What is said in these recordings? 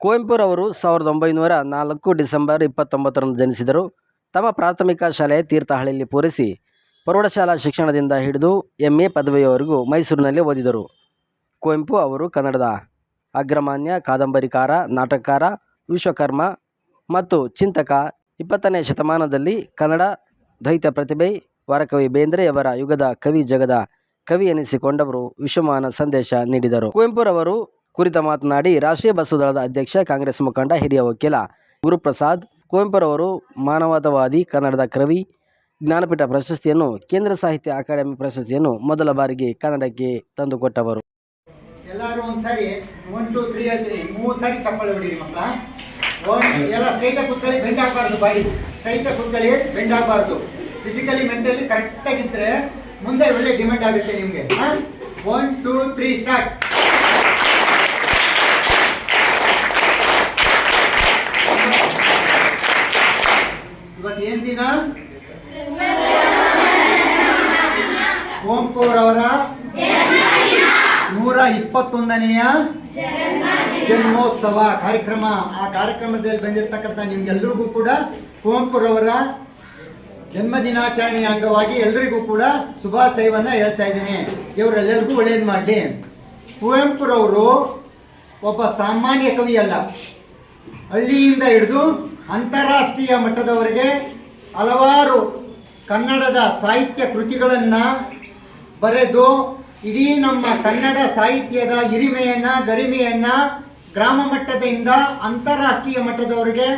ಕುವೆಂಪುರವರು 1904 ಡಿಸೆಂಬರ್ 29ರಂದು ಜನಿಸಿದರು. ತಮ್ಮ ಪ್ರಾಥಮಿಕ ಶಾಲೆ ತೀರ್ಥಹಳ್ಳಿಯಲ್ಲಿ ಪೂರೈಸಿ ಪ್ರೌಢಶಾಲಾ ಶಿಕ್ಷಣದಿಂದ ಹಿಡಿದು MA ಪದವಿಯವರೆಗೂ ಮೈಸೂರಿನಲ್ಲಿ ಓದಿದರು. ಕುವೆಂಪು ಅವರು ಕನ್ನಡದ ಅಗ್ರಮಾನ್ಯ ಕಾದಂಬರಿಕಾರ, ನಾಟಕಕಾರ, ವಿಶ್ವಕರ್ಮ ಮತ್ತು ಚಿಂತಕ. 20ನೇ ಶತಮಾನದಲ್ಲಿ ಕನ್ನಡ ದ್ವೈತ ಪ್ರತಿಭೆ. ವರಕವಿ ಬೇಂದ್ರೆಯವರ ಯುಗದ ಕವಿ, ಜಗದ ಕವಿ ಎನಿಸಿಕೊಂಡವರು. ವಿಶ್ವಮಾನ ಸಂದೇಶ ನೀಡಿದರು. ಕುವೆಂಪುರವರು ಕುರಿತ ಮಾತನಾಡಿ, ರಾಷ್ಟ್ರೀಯ ಬಸವ ದಳದ ಅಧ್ಯಕ್ಷ, ಕಾಂಗ್ರೆಸ್ ಮುಖಂಡ, ಹಿರಿಯ ವಕೀಲ ಗುರುಪ್ರಸಾದ್. ಕುವೆಂಪುರವರು ಮಾನವತಾವಾದಿ, ಕನ್ನಡದ ಕವಿ, ಜ್ಞಾನಪೀಠ ಪ್ರಶಸ್ತಿಯನ್ನು, ಕೇಂದ್ರ ಸಾಹಿತ್ಯ ಅಕಾಡೆಮಿ ಪ್ರಶಸ್ತಿಯನ್ನು ಮೊದಲ ಬಾರಿಗೆ ಕನ್ನಡಕ್ಕೆ ತಂದುಕೊಟ್ಟವರು. ಎಲ್ಲರೂ ಒಂದ್ಸರಿ 1 2 3 ಹೇಳ್ತೀನಿ, 3 ಸಾರಿ ಚಪ್ಪಾಳೆ ಹೊಡೀರಿ ಮಕ್ಕಳ. ಎಲ್ಲ ಸ್ಟ್ರೈಟಾಗಿ ಕೂತ್ಕೊಳ್ಳಿ, ಬೆಂಡ್ ಆಗಬಾರ್ದು. ಬಾಡಿ ಸ್ಟ್ರೈಟಾಗಿ ಕೂತ್ಕೊಳ್ಳಿ, ಬೆಂಡ್ ಆಗಬಾರ್ದು. ಫಿಸಿಕಲಿ ಮೆಂಟಲಿ ಕರೆಕ್ಟಾಗಿದ್ದರೆ ಮುಂದೆ ಒಳ್ಳೆ ಡಿಮ್ಯಾಂಡ್ ಆಗುತ್ತೆ ನಿಮಗೆ. 1 2 3 ಸ್ಟಾರ್ಟ್. ಇವತ್ತು ಏನ್ ದಿನ? ಕುವೆಂಪುರವರ 121ನೆಯ ಜನ್ಮೋತ್ಸವ ಕಾರ್ಯಕ್ರಮ. ಆ ಕಾರ್ಯಕ್ರಮದಲ್ಲಿ ಬಂದಿರತಕ್ಕಂಥ ನಿಮ್ಗೆಲ್ರಿಗೂ ಕೂಡ ಕುವೆಂಪುರವರ ಜನ್ಮದಿನಾಚರಣೆಯ ಅಂಗವಾಗಿ ಎಲ್ರಿಗೂ ಕೂಡ ಶುಭಾಶಯವನ್ನು ಹೇಳ್ತಾ ಇದ್ದೀನಿ. ಇವರೆಲ್ಲರಿಗೂ ಒಳ್ಳೇದು ಮಾಡಲಿ. ಕುವೆಂಪುರವರು ಒಬ್ಬ ಸಾಮಾನ್ಯ ಕವಿ ಅಲ್ಲ. ಹಳ್ಳಿಯಿಂದ ಹಿಡಿದು ಅಂತಾರಾಷ್ಟ್ರೀಯ ಮಟ್ಟದವರೆಗೆ ಹಲವಾರು ಕನ್ನಡದ ಸಾಹಿತ್ಯ ಕೃತಿಗಳನ್ನು ಬರೆದು ಇಡೀ ನಮ್ಮ ಕನ್ನಡ ಸಾಹಿತ್ಯದ ಹಿರಿಮೆಯನ್ನು, ಗರಿಮೆಯನ್ನು ಗ್ರಾಮ ಮಟ್ಟದಿಂದ ಅಂತಾರಾಷ್ಟ್ರೀಯ ಮಟ್ಟದವರೆಗೆ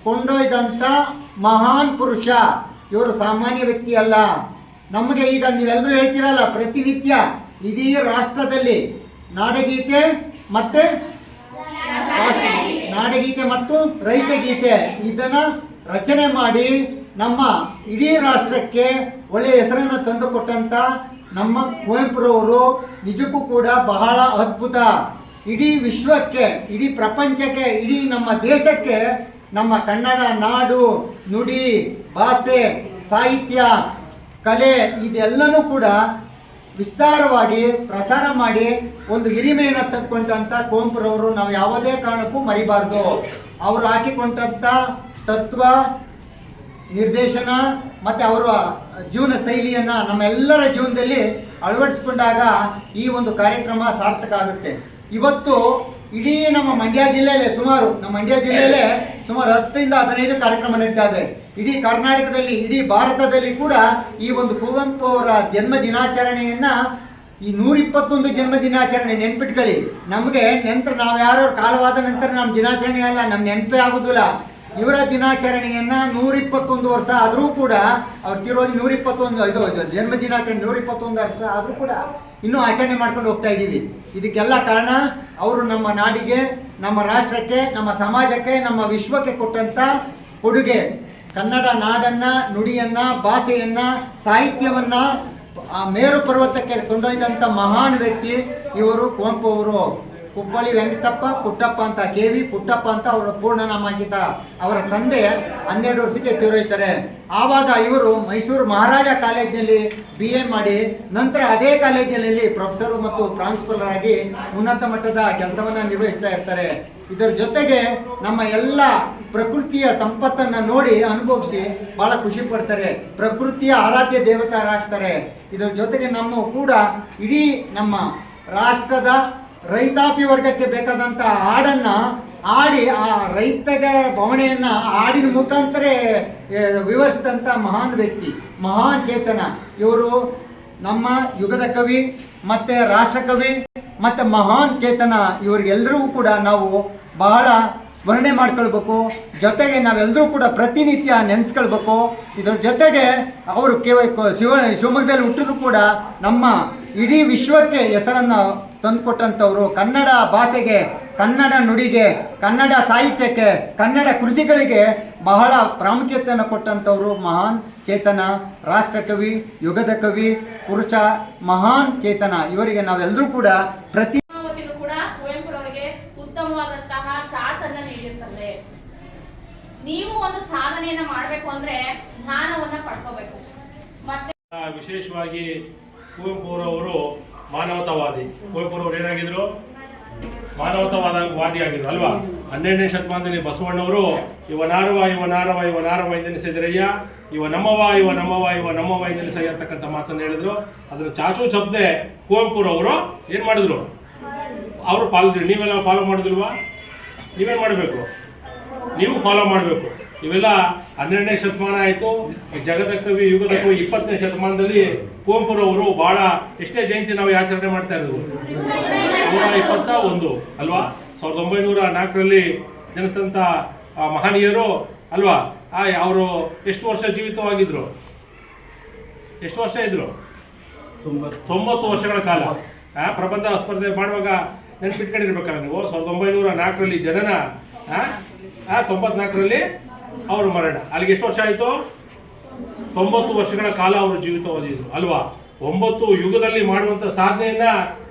ಕೊಂಡೊಯ್ದಂಥ ಮಹಾನ್ ಪುರುಷ. ಇವರು ಸಾಮಾನ್ಯ ವ್ಯಕ್ತಿ ಅಲ್ಲ. ನಮಗೆ ಈಗ ನೀವೆಲ್ಲರೂ ಹೇಳ್ತೀರಲ್ಲ, ಪ್ರತಿನಿತ್ಯ ಇಡೀ ರಾಷ್ಟ್ರದಲ್ಲಿ ನಾಡಗೀತೆ ಮತ್ತು ರೈತಗೀತೆ ಇದನ್ನು ರಚನೆ ಮಾಡಿ ನಮ್ಮ ಇಡೀ ರಾಷ್ಟ್ರಕ್ಕೆ ಒಳ್ಳೆಯ ಹೆಸರನ್ನು ತಂದುಕೊಟ್ಟಂಥ ನಮ್ಮ ಕುವೆಂಪುರವರು ನಿಜಕ್ಕೂ ಕೂಡ ಬಹಳ ಅದ್ಭುತ. ಇಡೀ ವಿಶ್ವಕ್ಕೆ, ಇಡೀ ಪ್ರಪಂಚಕ್ಕೆ, ಇಡೀ ನಮ್ಮ ದೇಶಕ್ಕೆ ನಮ್ಮ ಕನ್ನಡ ನಾಡು, ನುಡಿ, ಭಾಷೆ, ಸಾಹಿತ್ಯ, ಕಲೆ ಇದೆಲ್ಲನೂ ಕೂಡ ವಿಸ್ತಾರವಾಗಿ ಪ್ರಸಾರ ಮಾಡಿ ಒಂದು ಹಿರಿಮೆಯನ್ನು ತಂದುಕೊಂಡಂಥ ಕುವೆಂಪುರವರು ನಾವು ಯಾವುದೇ ಕಾರಣಕ್ಕೂ ಮರಿಬಾರ್ದು. ಅವರು ಹಾಕಿಕೊಂಡಂಥ ತತ್ವ, ನಿರ್ದೇಶನ ಮತ್ತು ಅವರ ಜೀವನ ಶೈಲಿಯನ್ನು ನಮ್ಮೆಲ್ಲರ ಜೀವನದಲ್ಲಿ ಅಳವಡಿಸ್ಕೊಂಡಾಗ ಈ ಒಂದು ಕಾರ್ಯಕ್ರಮ ಸಾರ್ಥಕ ಆಗುತ್ತೆ. ಇವತ್ತು ಇಡೀ ನಮ್ಮ ಮಂಡ್ಯ ಜಿಲ್ಲೆಯಲ್ಲೇ ಸುಮಾರು 10 ರಿಂದ 15 ಕಾರ್ಯಕ್ರಮ ನಡೀತಾ ಇದೆ. ಇಡೀ ಕರ್ನಾಟಕದಲ್ಲಿ, ಇಡೀ ಭಾರತದಲ್ಲಿ ಕೂಡ ಈ ಒಂದು ಕುವೆಂಪು ಅವರ ಜನ್ಮ ದಿನಾಚರಣೆಯನ್ನು, ಈ 121 ಜನ್ಮ ದಿನಾಚರಣೆ ನೆನ್ಪಿಟ್ಕೊಳ್ಳಿ. ನಮಗೆ ನಂತರ ನಾವು ಯಾರು ಕಾಲವಾದ ನಂತರ ನಮ್ಮ ದಿನಾಚರಣೆ ಅಲ್ಲ, ನಮ್ಮ ನೆನಪೇ ಆಗೋದಿಲ್ಲ. ಇವರ ದಿನಾಚರಣೆಯನ್ನು 121 ವರ್ಷ ಆದರೂ ಕೂಡ, ಅವ್ರು ತಿರೋಗಿ 121 ಜನ್ಮ ದಿನಾಚರಣೆ 121 ವರ್ಷ ಆದರೂ ಕೂಡ ಇನ್ನೂ ಆಚರಣೆ ಮಾಡ್ಕೊಂಡು ಹೋಗ್ತಾ ಇದ್ದೀವಿ. ಇದಕ್ಕೆಲ್ಲ ಕಾರಣ ಅವರು ನಮ್ಮ ನಾಡಿಗೆ, ನಮ್ಮ ರಾಷ್ಟ್ರಕ್ಕೆ, ನಮ್ಮ ಸಮಾಜಕ್ಕೆ, ನಮ್ಮ ವಿಶ್ವಕ್ಕೆ ಕೊಟ್ಟಂಥ ಕೊಡುಗೆ. ಕನ್ನಡ ನಾಡನ್ನು, ನುಡಿಯನ್ನು, ಭಾಷೆಯನ್ನು, ಸಾಹಿತ್ಯವನ್ನು ಮೇರು ಪರ್ವತಕ್ಕೆ ಕೊಂಡೊಯ್ದಂಥ ಮಹಾನ್ ವ್ಯಕ್ತಿ ಇವರು ಕುವೆಂಪು ಅವರು. ಕುಪ್ಪಳ್ಳಿ ವೆಂಕಟಪ್ಪ ಪುಟ್ಟಪ್ಪ ಅಂತ, KV ಪುಟ್ಟಪ್ಪ ಅಂತ ಅವರ ಪೂರ್ಣನಾಮ ಅಂಕಿತ. ಅವರ ತಂದೆ 12 ವರ್ಷಕ್ಕೆ ತೀರೋಯ್ತಾರೆ. ಆವಾಗ ಇವರು ಮೈಸೂರು ಮಹಾರಾಜ ಕಾಲೇಜಿನಲ್ಲಿ BA ಮಾಡಿ ನಂತರ ಅದೇ ಕಾಲೇಜಿನಲ್ಲಿ ಪ್ರೊಫೆಸರ್ ಮತ್ತು ಪ್ರಾಂಶುಪಾಲರ್ ಆಗಿ ಉನ್ನತ ಮಟ್ಟದ ಕೆಲಸವನ್ನು ನಿರ್ವಹಿಸ್ತಾ ಇರ್ತಾರೆ. ಇದರ ಜೊತೆಗೆ ನಮ್ಮ ಎಲ್ಲ ಪ್ರಕೃತಿಯ ಸಂಪತ್ತನ್ನು ನೋಡಿ ಅನುಭವಿಸಿ ಭಾಳ ಖುಷಿ ಪಡ್ತಾರೆ. ಪ್ರಕೃತಿಯ ಆರಾಧ್ಯ ದೇವತಾರಾಗ್ತಾರೆ. ಇದರ ಜೊತೆಗೆ ನಮ್ಮ ಕೂಡ ಇಡೀ ನಮ್ಮ ರಾಷ್ಟ್ರದ ರೈತಾಪಿ ವರ್ಗಕ್ಕೆ ಬೇಕಾದಂಥ ಹಾಡನ್ನು ಹಾಡಿ ಆ ರೈತಗ ಭಾವನೆಯನ್ನು ಹಾಡಿನ ಮುಖಾಂತರ ವಿವರಿಸಿದಂಥ ಮಹಾನ್ ವ್ಯಕ್ತಿ, ಮಹಾನ್ ಚೇತನ ಇವರು. ನಮ್ಮ ಯುಗದ ಕವಿ ಮತ್ತು ರಾಷ್ಟ್ರಕವಿ ಮತ್ತು ಮಹಾನ್ ಚೇತನ. ಇವರಿಗೆಲ್ಲರಿಗೂ ಕೂಡ ನಾವು ಬಹಳ ಸ್ಮರಣೆ ಮಾಡ್ಕೊಳ್ಬೇಕು. ಜೊತೆಗೆ ನಾವೆಲ್ಲರೂ ಕೂಡ ಪ್ರತಿನಿತ್ಯ ನೆನೆಸ್ಕೊಳ್ಬೇಕು. ಇದರ ಜೊತೆಗೆ ಅವರು ಶಿವಮೊಗ್ಗದಲ್ಲಿ ಹುಟ್ಟಿದ್ರು ಕೂಡ ನಮ್ಮ ಇಡೀ ವಿಶ್ವಕ್ಕೆ ಹೆಸರನ್ನು ತಂದುಕೊಟ್ಟಂಥವ್ರು. ಕನ್ನಡ ಭಾಷೆಗೆ, ಕನ್ನಡ ನುಡಿಗೆ, ಕನ್ನಡ ಸಾಹಿತ್ಯಕ್ಕೆ, ಕನ್ನಡ ಕೃತಿಗಳಿಗೆ ಬಹಳ ಪ್ರಾಮುಖ್ಯತೆಯನ್ನು ಕೊಟ್ಟಂಥವ್ರು ಮಹಾನ್ ಚೇತನ, ರಾಷ್ಟ್ರಕವಿ, ಯುಗದ ಕವಿ, ಪುರುಷ, ಮಹಾನ್ ಚೇತನ. ಇವರಿಗೆ ನಾವೆಲ್ಲರೂ ಕೂಡ ಕುವೆಂಪುರವರಿಗೆ ಉತ್ತಮವಾದಂತಹ ಸಾಥನ್ನ ನೀಡಿರ್ತದೆ. ನೀವು ಒಂದು ಸಾಧನೆಯನ್ನ ಮಾಡಬೇಕು ಅಂದ್ರೆ ಜ್ಞಾನವನ್ನ ಪಡ್ಕೋಬೇಕು. ಮತ್ತೆ ವಿಶೇಷವಾಗಿ ಕುವೆಂಪುರವರು ಮಾನವತಾವಾದಿ. ಕುವೆಂಪುರವರು ಏನಾಗಿದ್ರು? ಮಾನವತಾವಾದಿಯಾಗಿದ್ರು ಅಲ್ವಾ. 12ನೇ ಶತಮಾನದಲ್ಲಿ ಬಸವಣ್ಣವರು ಇವನಾರವ ಎಂದೆನಿಸಿದರಯ್ಯ, ಇವ ನಮ್ಮವ ಎಂದೆನಿಸಯ್ಯ ಅಂತಕ್ಕಂಥ ಮಾತನ್ನು ಹೇಳಿದ್ರು. ಅದನ್ನು ಚಾಚು ಶಬ್ದೆ ಕುವೆಂಪುರವರು ಏನು ಮಾಡಿದ್ರು, ಅವರು ನೀವೆಲ್ಲ ಫಾಲೋ ಮಾಡಿದಿಲ್ವಾ? ನೀವೇನು ಮಾಡಬೇಕು, ನೀವು ಫಾಲೋ ಮಾಡಬೇಕು. ಇವೆಲ್ಲ 12ನೇ ಶತಮಾನ ಆಯಿತು. ಜಗದ ಕವಿ ಯುಗದ ಕವಿ 20ನೇ ಶತಮಾನದಲ್ಲಿ ಕುವೆಂಪುರವರು ಭಾಳ ಎಷ್ಟನೇ ಜಯಂತಿ ನಾವು ಆಚರಣೆ ಮಾಡ್ತಾ ಇರೋದು? 121 ಅಲ್ವಾ. 1904ರಲ್ಲಿ ಜನಿಸಿದಂಥ ಮಹನೀಯರು ಅಲ್ವಾ. ಅವರು ಎಷ್ಟು ವರ್ಷ ಜೀವಿತವಾಗಿದ್ರು? ಎಷ್ಟು ವರ್ಷ ಇದ್ರು? 90 ವರ್ಷಗಳ ಕಾಲ. ಪ್ರಬಂಧ ಸ್ಪರ್ಧೆ ಮಾಡುವಾಗ ನೆನಪಿಟ್ಕೊಂಡಿರ್ಬೇಕಲ್ಲ ನೀವು. 1904ರಲ್ಲಿ ಜನನ, 94ರಲ್ಲಿ ಅವರು ಮರಣ. ಅಲ್ಲಿಗೆ ಎಷ್ಟು ವರ್ಷ ಆಯಿತು? 90 ವರ್ಷಗಳ ಕಾಲ ಅವರು ಜೀವಿತವಾಗಿದ್ರು ಅಲ್ವಾ. 9 ಯುಗದಲ್ಲಿ ಮಾಡುವಂಥ ಸಾಧನೆಯನ್ನ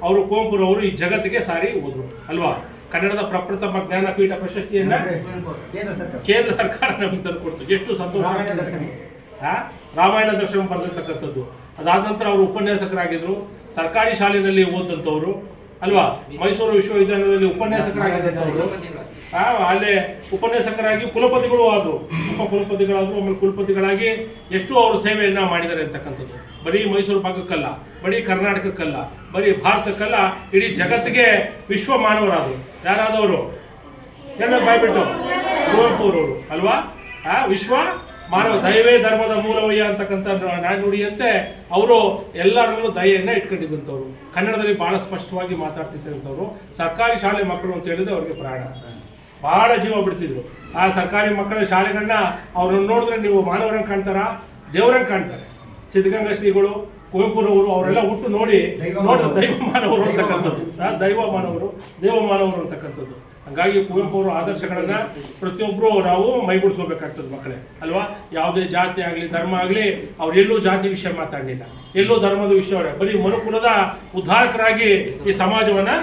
ಅವರು ಕುವೆಂಪುರವರು ಈ ಜಗತ್ತಿಗೆ ಸಾರಿ ಹೋದ್ರು ಅಲ್ವಾ. ಕನ್ನಡದ ಪ್ರಪ್ರಥಮ ಜ್ಞಾನಪೀಠ ಪ್ರಶಸ್ತಿಯನ್ನ ಕೇಂದ್ರ ಸರ್ಕಾರ ನಮಗೆ ತಂದುಕೊಡ್ತು. ಎಷ್ಟು ಸಂತೋಷ. ರಾಮಾಯಣ ದರ್ಶನ ಬರೆದಿರ್ತಕ್ಕಂಥದ್ದು. ಅದಾದ ನಂತರ ಅವರು ಉಪನ್ಯಾಸಕರಾಗಿದ್ರು. ಸರ್ಕಾರಿ ಶಾಲೆಯಲ್ಲಿ ಓದಂಥವ್ರು ಅಲ್ವಾ. ಮೈಸೂರು ವಿಶ್ವವಿದ್ಯಾಲಯದಲ್ಲಿ ಉಪನ್ಯಾಸಕರಾಗಿದ್ದಂಥವ್ರು. ಅಲ್ಲೇ ಉಪನ್ಯಾಸಕರಾಗಿ ಕುಲಪತಿಗಳು ಆದರು, ಉಪಕುಲಪತಿಗಳಾದರು, ಆಮೇಲೆ ಕುಲಪತಿಗಳಾಗಿ ಎಷ್ಟು ಅವರು ಸೇವೆಯನ್ನು ಮಾಡಿದ್ದಾರೆ ಅಂತಕ್ಕಂಥದ್ದು. ಬರೀ ಮೈಸೂರು ಭಾಗಕ್ಕಲ್ಲ, ಬರೀ ಕರ್ನಾಟಕಕ್ಕಲ್ಲ, ಬರೀ ಭಾರತಕ್ಕಲ್ಲ, ಇಡೀ ಜಗತ್ತಿಗೆ ವಿಶ್ವ ಮಾನವರಾದರು. ಯಾರಾದವರು? ಎಲ್ಲ ಬಾಯ್ಬಿಟ್ಟು ಕುವೆಂಪುರವರು ಅಲ್ವಾ. ವಿಶ್ವ ಮಾನವ ದಯವೇ ಧರ್ಮದ ಮೂಲವಯ್ಯ ಅಂತಕ್ಕಂಥ ನಾನುಡಿಯಂತೆ ಅವರು ಎಲ್ಲರಲ್ಲೂ ದಯೆಯನ್ನು ಇಟ್ಕೊಂಡಿದ್ದಂಥವ್ರು. ಕನ್ನಡದಲ್ಲಿ ಭಾಳ ಸ್ಪಷ್ಟವಾಗಿ ಮಾತಾಡ್ತಿದ್ದಂಥವ್ರು. ಸರ್ಕಾರಿ ಶಾಲೆ ಮಕ್ಕಳು ಅಂತ ಹೇಳಿದ್ರೆ ಅವ್ರಿಗೆ ಪ್ರಾಣ, ಭಾಳ ಜೀವ ಬಿಡ್ತಿದ್ರು. ಆ ಸರ್ಕಾರಿ ಮಕ್ಕಳ ಶಾಲೆಗಳನ್ನ ಅವ್ರನ್ನ ನೋಡಿದ್ರೆ ನೀವು ಮಾನವರಂಗೆ ಕಾಣ್ತಾರ, ದೇವರಂಗೆ ಕಾಣ್ತಾರೆ. ಸಿದ್ಧಗಂಗಾ ಶ್ರೀಗಳು, ಕುವೆಂಪುರವರು ಅವರೆಲ್ಲ ಹುಟ್ಟು ನೋಡಿ ದೈವ ಮಾನವರು ಅಂತಕ್ಕಂಥದ್ದು. ದೈವ ಮಾನವರು, ದೇವ ಮಾನವರು ಅಂತಕ್ಕಂಥದ್ದು. ಹಾಗಾಗಿ ಕುವೆಂಪುರ ಆದರ್ಶಗಳನ್ನು ಪ್ರತಿಯೊಬ್ಬರು ನಾವು ಮೈಗೂಡಿಸ್ಕೋಬೇಕಾಗ್ತದೆ ಮಕ್ಕಳೇ ಅಲ್ವಾ. ಯಾವುದೇ ಜಾತಿ ಆಗಲಿ ಧರ್ಮ ಆಗಲಿ ಅವ್ರು ಎಲ್ಲೂ ಜಾತಿ ವಿಷಯ ಮಾತಾಡಲಿಲ್ಲ, ಎಲ್ಲೂ ಧರ್ಮದ ವಿಷಯ, ಬರೀ ಮನುಕುಲದ ಉದ್ಧಾರಕರಾಗಿ ಈ ಸಮಾಜವನ್ನು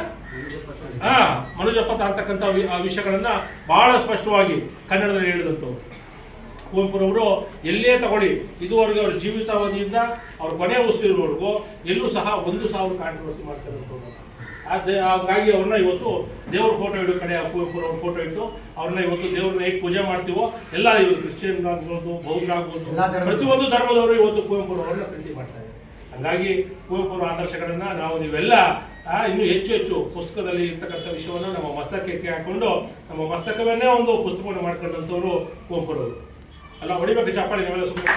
ಮನುಜಪಥ ಅಂತಕ್ಕಂಥ ವಿಷಯಗಳನ್ನು ಭಾಳ ಸ್ಪಷ್ಟವಾಗಿ ಕನ್ನಡದಲ್ಲಿ ಹೇಳಿದಂಥವ್ರು. ಕುವೆಂಪುರವರು ಎಲ್ಲೇ ತಗೊಳ್ಳಿ, ಇದುವರೆಗೂ ಅವ್ರ ಜೀವಿತಾವಧಿಯಿಂದ ಅವ್ರ ಕೊನೆ ಉಸಿರಿನವರೆಗೂ ಎಲ್ಲೂ ಸಹ 1000 ಕಾಂಟ್ರವರ್ಸಿ ಮಾಡ್ತಿರೋದು. ಹಾಗಾಗಿ ಅವ್ರನ್ನ ಇವತ್ತು ದೇವ್ರ ಫೋಟೋ ಇಡೋ ಕಡೆ ಕುವೆಂಪುರವ್ರ ಫೋಟೋ ಇಟ್ಟು ಅವ್ರನ್ನ ಇವತ್ತು ದೇವ್ರನ್ನ ಹೇಗೆ ಪೂಜೆ ಮಾಡ್ತೀವೋ ಎಲ್ಲ ಇವರು ಕ್ರಿಶ್ಚಿಯನ್ ಆಗ್ಬೋದು, ಬೌದ್ಧರಾಗ್ಬೋದು, ಪ್ರತಿಯೊಂದು ಧರ್ಮದವರು ಇವತ್ತು ಕುವೆಂಪುರವ್ರನ್ನ ಪ್ರೀತಿ ಮಾಡ್ತಾರೆ. ಹಾಗಾಗಿ ಕುವೆಂಪುರ ಆದರ್ಶಗಳನ್ನು ನಾವು ನೀವೆಲ್ಲ ಇನ್ನೂ ಹೆಚ್ಚು ಹೆಚ್ಚು ಪುಸ್ತಕದಲ್ಲಿ ಇರ್ತಕ್ಕಂಥ ವಿಷಯವನ್ನು ನಮ್ಮ ಮಸ್ತಕಕ್ಕೆ ಹಾಕೊಂಡು ನಮ್ಮ ಮಸ್ತಕವನ್ನೇ ಒಂದು ಪುಸ್ತಕವನ್ನು ಮಾಡ್ಕೊಂಡಂಥವ್ರು ಕುವೆಂಪುರವರು ಅಲ್ಲ. ಹೊಡಿಬೇಕು ಚಪ್ಪಾಳೆ ನೀವೆಲ್ಲ ಸುಮ್ಮನೆ.